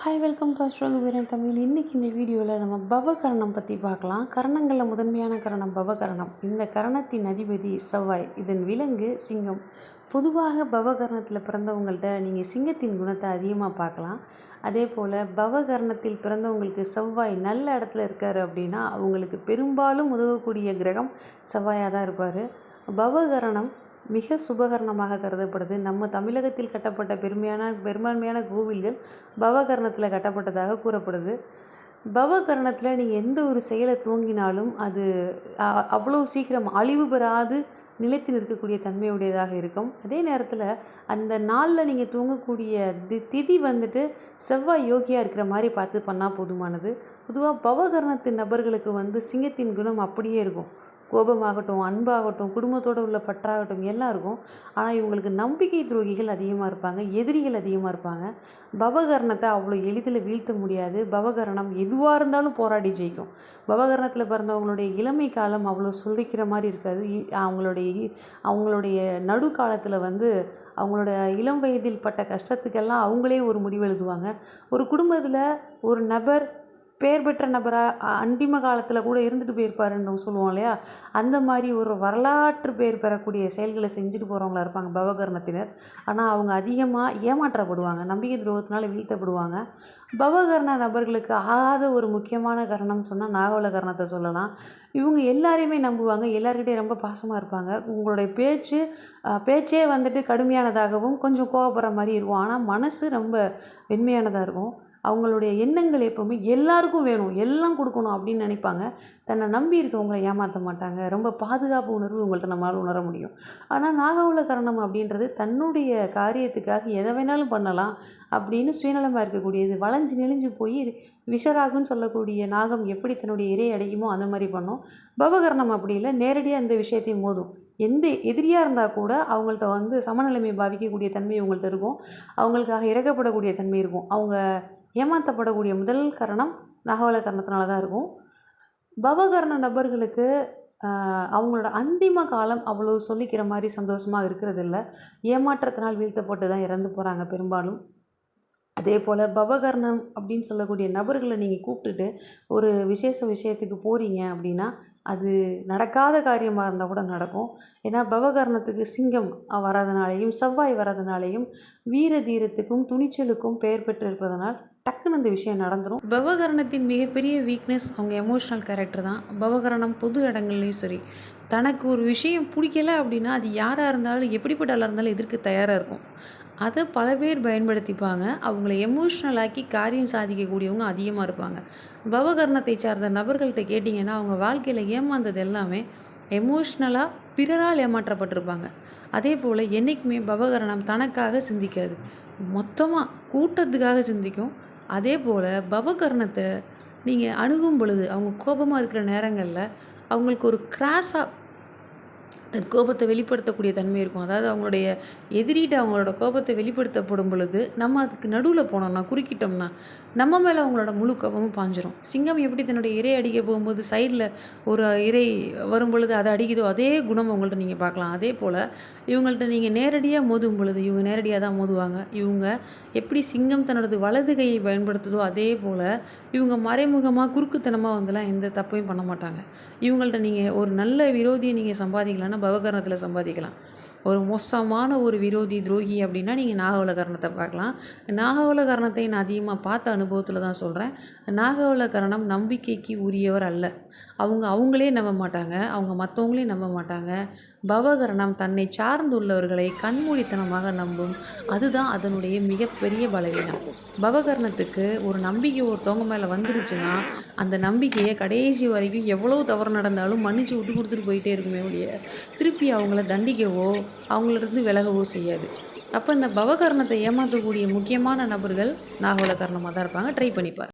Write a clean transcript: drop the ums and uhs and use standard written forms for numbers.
Hi welcome to Astrokuberan Tamil. இன்றைக்கி இந்த வீடியோவில் நம்ம பவகரணம் பற்றி பார்க்கலாம். கரணங்களில் முதன்மையான கரணம் பவகரணம். இந்த கரணத்தின் அதிபதி செவ்வாய். இதன் விலங்கு சிங்கம். பொதுவாக பவகரணத்தில் பிறந்தவங்கள்ட்ட நீங்கள் சிங்கத்தின் குணத்தை அதிகமாக பார்க்கலாம். அதே போல் பவகரணத்தில் பிறந்தவங்களுக்கு செவ்வாய் நல்ல இடத்துல இருக்கார் அப்படின்னா அவங்களுக்கு பெரும்பாலும் உதவக்கூடிய கிரகம் செவ்வாயாக தான் இருப்பார். பவகரணம் மிக சுபகரணமாக கருதப்படுது. நம்ம தமிழகத்தில் கட்டப்பட்ட பெரும்பான்மையான கோவில்கள் பவகரணத்தில் கட்டப்பட்டதாக கூறப்படுது. பவகரணத்தில் நீங்கள் எந்த ஒரு செயலை துவங்கினாலும் அது அவ்வளோ சீக்கிரம் அழிவு பெறாது நிலைத்து நிற்கக்கூடிய தன்மையுடையதாக இருக்கும். அதே நேரத்தில் அந்த நாளில் நீங்கள் தூங்கக்கூடிய திதி வந்துட்டு செவ்வாய் யோகியாக இருக்கிற மாதிரி பார்த்து பண்ணால் போதுமானது. பொதுவாக பவகரணத்தின் நபர்களுக்கு சிங்கத்தின் குணம் அப்படியே இருக்கும். கோபமாகட்டும், அன்பாகட்டும், குடும்பத்தோடு உள்ள பற்றாகட்டும் எல்லாம் இருக்கும். ஆனால் இவங்களுக்கு நம்பிக்கை துரோகிகள் அதிகமாக இருப்பாங்க, எதிரிகள் அதிகமாக இருப்பாங்க. பவகரணத்தை அவ்வளோ எளிதில் வீழ்த்த முடியாது. பவகரணம் எதுவாக இருந்தாலும் போராடி ஜெயிக்கும். பவகரணத்தில் பிறந்தவங்களுடைய இளமை காலம் அவ்வளோ சொல்லிக்கிற மாதிரி இருக்காது. அவங்களுடைய நடு காலத்தில் அவங்களோட இளம் வயதில் பட்ட கஷ்டத்துக்கெல்லாம் அவங்களே ஒரு முடிவு எழுதுவாங்க. ஒரு குடும்பத்தில் ஒரு நபர் பெயர் பெற்ற நபராக அந்திம காலத்தில் கூட இருந்துட்டு போயிருப்பாருன்னு சொல்லுவோம் இல்லையா, அந்த மாதிரி ஒரு வரலாற்று பேர் பெறக்கூடிய செயல்களை செஞ்சுட்டு போகிறவங்களா இருப்பாங்க பவகரணத்தினர். ஆனால் அவங்க அதிகமாக ஏமாற்றப்படுவாங்க, நம்பிக்கை துரோகத்தினால் வீழ்த்தப்படுவாங்க. பவகரண நபர்களுக்கு ஆகாத ஒரு முக்கியமான கரணம்னு சொன்னால் நாகவல கரணத்தை சொல்லலாம். இவங்க எல்லாரையுமே நம்புவாங்க, எல்லாருக்கிட்டையும் ரொம்ப பாசமாக இருப்பாங்க. உங்களுடைய பேச்சே கடுமையானதாகவும் கொஞ்சம் கோவப்படுற மாதிரி இருக்கும். ஆனால் மனசு ரொம்ப வெண்மையானதாக இருக்கும். அவங்களுடைய எண்ணங்கள் எப்போவுமே எல்லாருக்கும் வேணும், எல்லாம் கொடுக்கணும் அப்படின்னு நினைப்பாங்க. தன்னை நம்பி இருக்கவங்களை ஏமாற்ற மாட்டாங்க. ரொம்ப பாதுகாப்பு உணர்வு உங்கள்கிட்ட நம்மளால் உணர முடியும். ஆனால் நாகவல கரணம் அப்படின்றது தன்னுடைய காரியத்துக்காக எதை வேணாலும் பண்ணலாம் அப்படின்னு சுயநலமாக இருக்கக்கூடியது. வளைஞ்சு நெளிஞ்சு போய் விஷராகுன்னு சொல்லக்கூடிய நாகம் எப்படி தன்னுடைய இரையை அடையுமோ அந்த மாதிரி பண்ணும். பவகரணம் அப்படி இல்லை, நேரடியாக அந்த விஷயத்தையும் மோதும். எந்த எதிரியாக இருந்தால் கூட அவங்கள்ட்ட சமநிலைமை பாவிக்கக்கூடிய தன்மை அவங்கள்ட்ட இருக்கும். அவங்களுக்காக இறக்கப்படக்கூடிய தன்மை இருக்கும். அவங்க ஏமாற்றப்படக்கூடிய முதல் கரணம் நாகவல கரணத்தினால தான் இருக்கும். பவகரண நபர்களுக்கு அவங்களோட அந்திம காலம் அவ்வளோ சொல்லிக்கிற மாதிரி சந்தோஷமாக இருக்கிறதில்ல. ஏமாற்றத்தினால் வீழ்த்தப்பட்டு தான் இறந்து போகிறாங்க பெரும்பாலும். அதே போல் பவகரணம் அப்படின்னு சொல்லக்கூடிய நபர்களை நீங்கள் கூப்பிட்டுட்டு ஒரு விஷயத்துக்கு போகிறீங்க அப்படின்னா அது நடக்காத காரியமாக இருந்தால் கூட நடக்கும். ஏன்னா பவகரணத்துக்கு சிங்கம் வராதனாலேயும் செவ்வாய் வராதனாலேயும் வீர தீரத்துக்கும் துணிச்சலுக்கும் பெயர் பெற்றிருப்பதனால் டக்குன்னு அந்த விஷயம் நடந்துடும். பவகரணத்தின் மிகப்பெரிய வீக்னஸ் அவங்க எமோஷ்னல் கேரக்டர் தான். பவகரணம் பொது இடங்கள்லையும் சரி, தனக்கு ஒரு விஷயம் பிடிக்கல அப்படின்னா அது யாராக இருந்தாலும் எப்படிப்பட்ட ஆளாக இருந்தாலும் எதிர்க்க தயாராக இருக்கும். அதை பல பேர் பயன்படுத்திப்பாங்க. அவங்கள எமோஷ்னலாக்கி காரியம் சாதிக்கக்கூடியவங்க அதிகமாக இருப்பாங்க. பவகரணத்தை சார்ந்த நபர்கள்ட்ட கேட்டிங்கன்னா அவங்க வாழ்க்கையில் ஏமாந்தது எல்லாமே எமோஷ்னலாக பிறரால் ஏமாற்றப்பட்டிருப்பாங்க. அதே போல் என்றைக்குமே பவகரணம் தனக்காக சிந்திக்காது, மொத்தமாக கூட்டத்துக்காக சிந்திக்கும். அதே போல் பவகரணத்தை நீங்கள் அணுகும் பொழுது அவங்க கோபமாக இருக்கிற நேரங்களில் அவங்களுக்கு ஒரு கிராஸாக தன் கோபத்தை வெளிப்படுத்தக்கூடிய தன்மை இருக்கும். அதாவது அவங்களுடைய எதிரிட்ட அவங்களோட கோபத்தை வெளிப்படுத்தப்படும் பொழுது நம்ம அதுக்கு நடுவில் போனோம்னா, குறுக்கிட்டோம்னா நம்ம மேலே அவங்களோட முழு கோபமும் பாஞ்சிரும். சிங்கம் எப்படி தன்னுடைய இறை அடிக்க போகும்போது சைடில் ஒரு இறை வரும் பொழுது அதை அடிக்குதோ அதே குணம் அவங்கள்ட்ட நீங்கள் பார்க்கலாம். அதே போல் இவங்கள்ட்ட நீங்கள் நேரடியாக மோதும் பொழுது இவங்க நேரடியாக தான் மோதுவாங்க. இவங்க எப்படி சிங்கம் தன்னோட வலது கையை பயன்படுத்துதோ அதே போல் இவங்க மறைமுகமாக குறுக்குத்தனமாக எந்த தப்பையும் பண்ண மாட்டாங்க. இவங்கள்ட்ட நீங்கள் ஒரு நல்ல விரோதியை நீங்கள் சம்பாதிக்கலாம்னா பவகரணத்தில் சம்பாதிக்கலாம். ஒரு மோசமான ஒரு விரோதி துரோகி அப்படின்னா நீங்கள் நாகவல கரணத்தை பார்க்கலாம். நாகவல கரணத்தை நான் அதிகமாக பார்த்த அனுபவத்தில் தான் சொல்கிறேன். நாகவல கரணம் நம்பிக்கைக்கு உரியவர் அல்ல. அவங்களே நம்ப மாட்டாங்க, அவங்க மற்றவங்களையும் நம்ப மாட்டாங்க. பவகரணம் தன்னை சார்ந்துள்ளவர்களை கண்மூடித்தனமாக நம்பும். அதுதான் அதனுடைய மிகப்பெரிய பலவீனம். பவகரணத்துக்கு ஒரு நம்பிக்கை ஒருத்தவங்க மேலே வந்துருச்சுன்னா அந்த நம்பிக்கையை கடைசி வரைக்கும் எவ்வளோ தவறு நடந்தாலும் மன்னிச்சு விட்டு கொடுத்துட்டு போயிட்டே இருக்குமே ஒழிய திருப்பி அவங்கள தண்டிக்கவோ அவங்களிருந்து விலகவோ செய்யாது. அப்போ இந்த பவகரணத்தை ஏமாற்றக்கூடிய முக்கியமான நபர்கள் நாகவல கரணமாக தான் இருப்பாங்க. ட்ரை பண்ணிப்பார்.